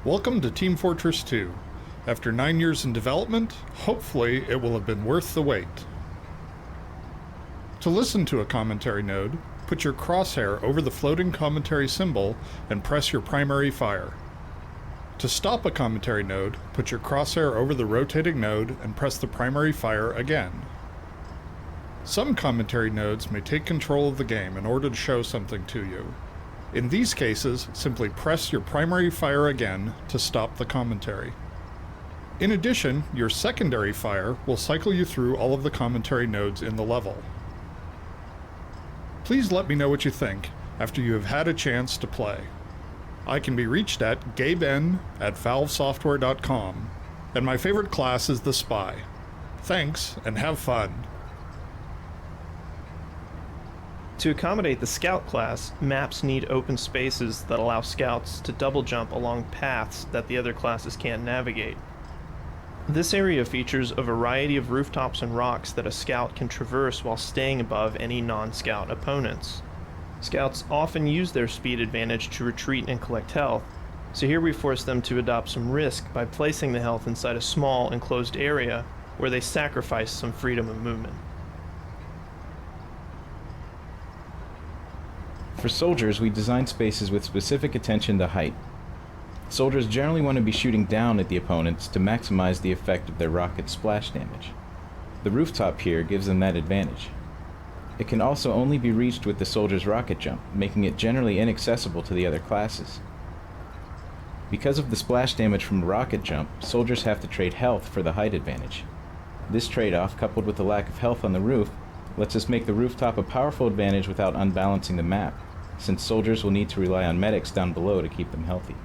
Welcome to Team Fortress 2. After 9 years in development, hopefully it will have been worth the wait. To listen to a commentary node, put your crosshair over the floating commentary symbol and press your primary fire. To stop a commentary node, put your crosshair over the rotating node and press the primary fire again. Some commentary nodes may take control of the game in order to show something to you. In these cases, simply press your primary fire again to stop the commentary. In addition, your secondary fire will cycle you through all of the commentary nodes in the level. Please let me know what you think after you have had a chance to play. I can be reached at gaben@valvesoftware.com, and my favorite class is the Spy. Thanks, and have fun. To accommodate the Scout class, maps need open spaces that allow Scouts to double jump along paths that the other classes can't navigate. This area features a variety of rooftops and rocks that a Scout can traverse while staying above any non-Scout opponents. Scouts often use their speed advantage to retreat and collect health, so here we force them to adopt some risk by placing the health inside a small enclosed area where they sacrifice some freedom of movement. For soldiers, we design spaces with specific attention to height. Soldiers generally want to be shooting down at the opponents to maximize the effect of their rocket splash damage. The rooftop here gives them that advantage. It can also only be reached with the soldier's rocket jump, making it generally inaccessible to the other classes. Because of the splash damage from the rocket jump, soldiers have to trade health for the height advantage. This trade-off, coupled with the lack of health on the roof, lets us make the rooftop a powerful advantage without unbalancing the map, since soldiers will need to rely on medics down below to keep them healthy.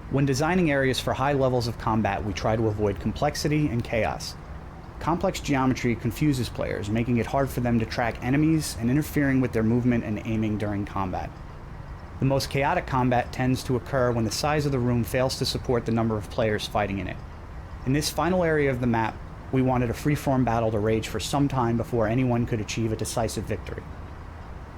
When designing areas for high levels of combat, we try to avoid complexity and chaos. Complex geometry confuses players, making it hard for them to track enemies and interfering with their movement and aiming during combat. The most chaotic combat tends to occur when the size of the room fails to support the number of players fighting in it. In this final area of the map, we wanted a free-form battle to rage for some time before anyone could achieve a decisive victory.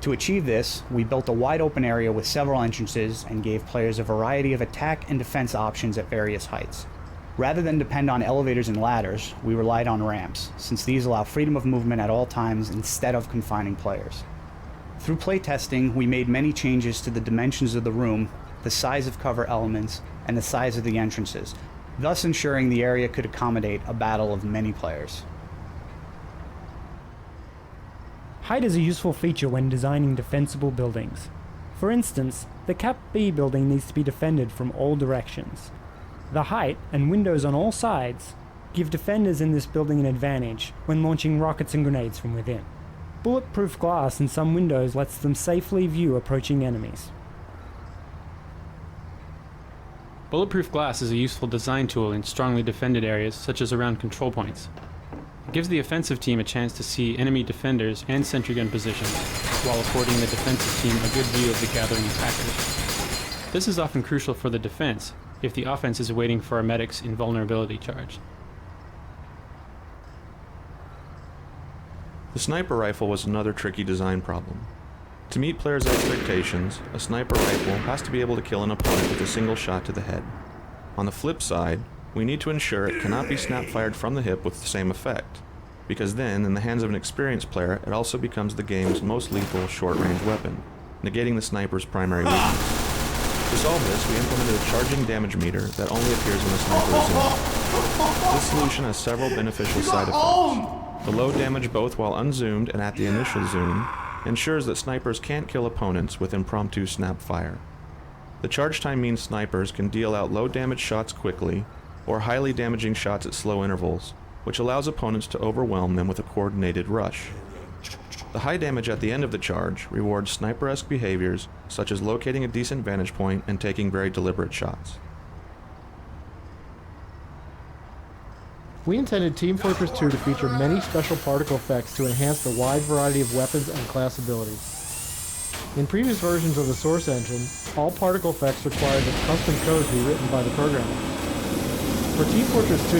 To achieve this, we built a wide-open area with several entrances and gave players a variety of attack and defense options at various heights. Rather than depend on elevators and ladders, we relied on ramps, since these allow freedom of movement at all times instead of confining players. Through playtesting, we made many changes to the dimensions of the room, the size of cover elements, and the size of the entrances, thus ensuring the area could accommodate a battle of many players. Height is a useful feature when designing defensible buildings. For instance, the Cap B building needs to be defended from all directions. The height and windows on all sides give defenders in this building an advantage when launching rockets and grenades from within. Bulletproof glass in some windows lets them safely view approaching enemies. Bulletproof glass is a useful design tool in strongly defended areas such as around control points. It gives the offensive team a chance to see enemy defenders and sentry gun positions, while affording the defensive team a good view of the gathering attackers. This is often crucial for the defense, if the offense is waiting for a medic's invulnerability charge. The sniper rifle was another tricky design problem. To meet players' expectations, a sniper rifle has to be able to kill an opponent with a single shot to the head. On the flip side, we need to ensure it cannot be snap-fired from the hip with the same effect, because then, in the hands of an experienced player, it also becomes the game's most lethal short-range weapon, negating the sniper's primary weakness. To solve this, we implemented a charging damage meter that only appears when the sniper is zoomed. This solution has several beneficial side effects. The low damage both while unzoomed and at the initial zoom ensures that snipers can't kill opponents with impromptu snap fire. The charge time means snipers can deal out low damage shots quickly, or highly damaging shots at slow intervals, which allows opponents to overwhelm them with a coordinated rush. The high damage at the end of the charge rewards sniper-esque behaviors such as locating a decent vantage point and taking very deliberate shots. We intended Team Fortress 2 to feature many special particle effects to enhance the wide variety of weapons and class abilities. In previous versions of the source engine, all particle effects required that custom code be written by the programmer. For Team Fortress 2,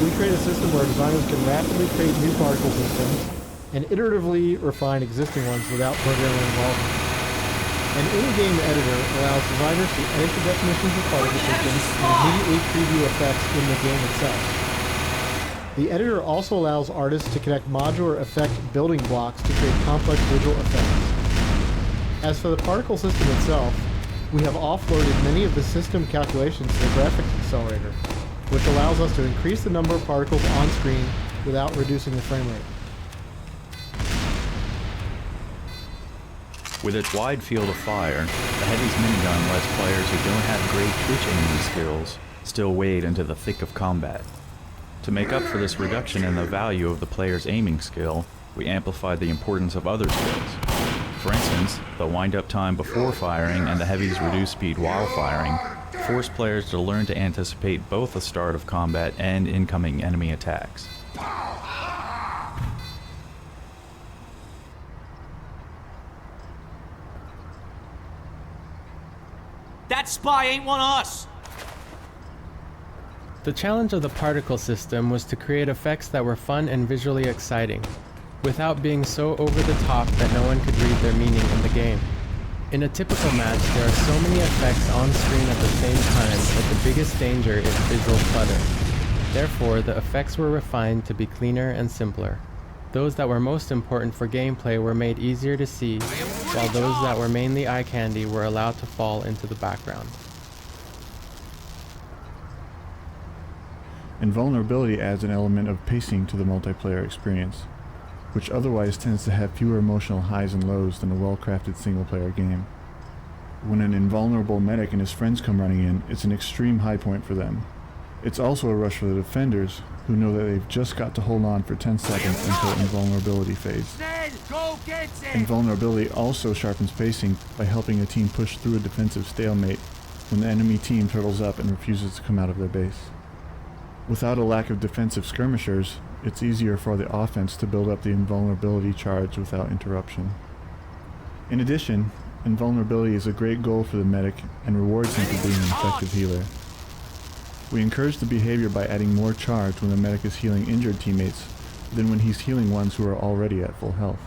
we create a system where designers can rapidly create new particle systems and iteratively refine existing ones without programmer involvement. An in-game editor allows designers to edit the definitions of particle systems and immediately preview effects in the game itself. The editor also allows artists to connect modular effect building blocks to create complex visual effects. As for the particle system itself, we have offloaded many of the system calculations to the graphics accelerator, which allows us to increase the number of particles on screen without reducing the frame rate. With its wide field of fire, the Heavy's minigun lets players who don't have great twitch aiming skills still wade into the thick of combat. To make up for this reduction in the value of the player's aiming skill, we amplified the importance of other skills. For instance, the wind-up time before firing and the Heavy's reduced speed while firing force players to learn to anticipate both the start of combat and incoming enemy attacks. That spy ain't one of us! The challenge of the particle system was to create effects that were fun and visually exciting, without being so over the top that no one could read their meaning in the game. In a typical match, there are so many effects on screen at the same time that the biggest danger is visual clutter. Therefore, the effects were refined to be cleaner and simpler. Those that were most important for gameplay were made easier to see, while those that were mainly eye candy were allowed to fall into the background. Invulnerability adds an element of pacing to the multiplayer experience, which otherwise tends to have fewer emotional highs and lows than a well-crafted single-player game. When an invulnerable medic and his friends come running in, it's an extreme high point for them. It's also a rush for the defenders, who know that they've just got to hold on for 10 seconds until invulnerability fades. Invulnerability also sharpens pacing by helping a team push through a defensive stalemate when the enemy team turtles up and refuses to come out of their base. Without a lack of defensive skirmishers, it's easier for the offense to build up the invulnerability charge without interruption. In addition, invulnerability is a great goal for the medic and rewards him for being an effective healer. We encourage the behavior by adding more charge when the medic is healing injured teammates than when he's healing ones who are already at full health.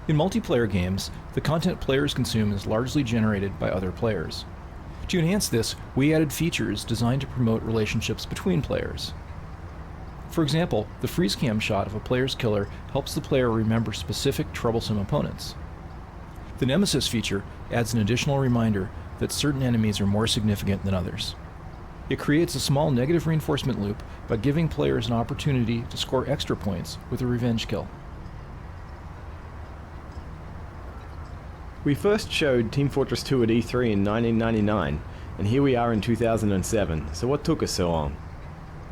In multiplayer games, the content players consume is largely generated by other players. To enhance this, we added features designed to promote relationships between players. For example, the freeze cam shot of a player's killer helps the player remember specific troublesome opponents. The Nemesis feature adds an additional reminder that certain enemies are more significant than others. It creates a small negative reinforcement loop by giving players an opportunity to score extra points with a revenge kill. We first showed Team Fortress 2 at E3 in 1999, and here we are in 2007, so what took us so long?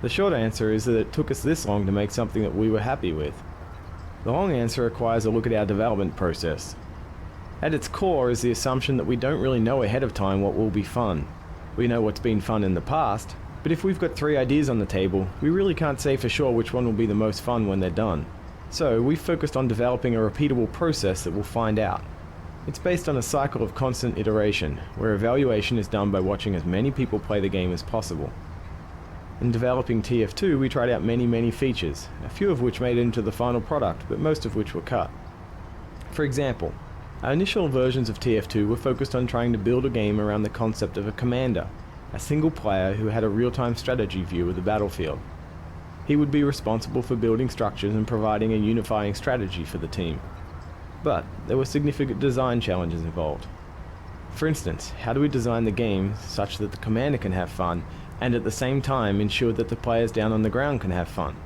The short answer is that it took us this long to make something that we were happy with. The long answer requires a look at our development process. At its core is the assumption that we don't really know ahead of time what will be fun. We know what's been fun in the past, but if we've got 3 ideas on the table, we really can't say for sure which one will be the most fun when they're done. So we've focused on developing a repeatable process that we'll find out. It's based on a cycle of constant iteration, where evaluation is done by watching as many people play the game as possible. In developing TF2, we tried out many features, a few of which made it into the final product, but most of which were cut. For example, our initial versions of TF2 were focused on trying to build a game around the concept of a commander, a single player who had a real-time strategy view of the battlefield. He would be responsible for building structures and providing a unifying strategy for the team. But there were significant design challenges involved. For instance, how do we design the game such that the commander can have fun and at the same time ensure that the players down on the ground can have fun?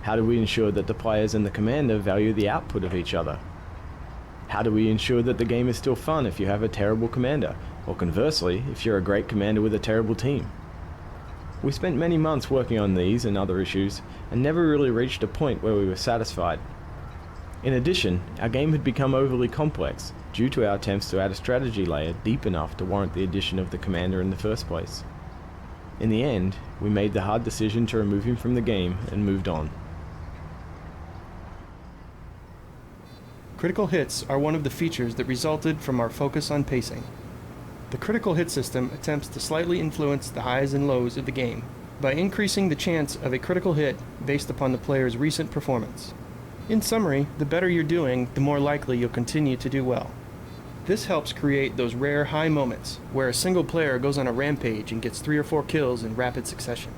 How do we ensure that the players and the commander value the output of each other? How do we ensure that the game is still fun if you have a terrible commander, or conversely, if you're a great commander with a terrible team? We spent many months working on these and other issues, and never really reached a point where we were satisfied. In addition, our game had become overly complex, due to our attempts to add a strategy layer deep enough to warrant the addition of the commander in the first place. In the end, we made the hard decision to remove him from the game and moved on. Critical hits are one of the features that resulted from our focus on pacing. The critical hit system attempts to slightly influence the highs and lows of the game by increasing the chance of a critical hit based upon the player's recent performance. In summary, the better you're doing, the more likely you'll continue to do well. This helps create those rare high moments where a single player goes on a rampage and gets 3 or 4 kills in rapid succession.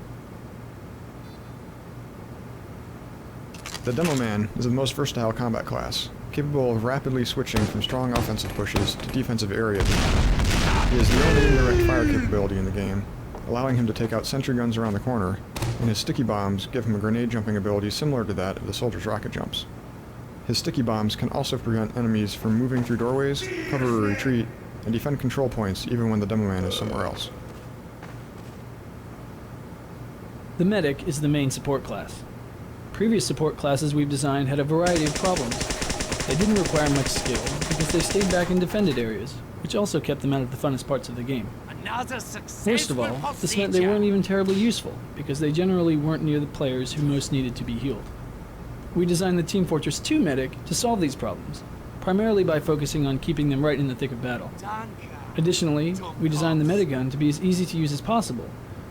The Demo Man is the most versatile combat class, capable of rapidly switching from strong offensive pushes to defensive area denial. He is the only indirect fire capability in the game, allowing him to take out sentry guns around the corner, and his sticky bombs give him a grenade jumping ability similar to that of the soldier's rocket jumps. His sticky bombs can also prevent enemies from moving through doorways, cover a retreat, and defend control points even when the Demo Man is somewhere else. The Medic is the main support class. Previous support classes we've designed had a variety of problems. They didn't require much skill because they stayed back in defended areas, which also kept them out of the funnest parts of the game. Worst of all, this meant they weren't even terribly useful because they generally weren't near the players who most needed to be healed. We designed the Team Fortress 2 Medic to solve these problems, primarily by focusing on keeping them right in the thick of battle. Additionally, we designed the Medigun to be as easy to use as possible,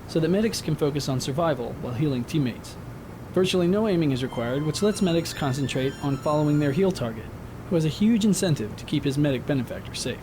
so that medics can focus on survival while healing teammates. Virtually no aiming is required, which lets medics concentrate on following their heal target, who has a huge incentive to keep his medic benefactor safe.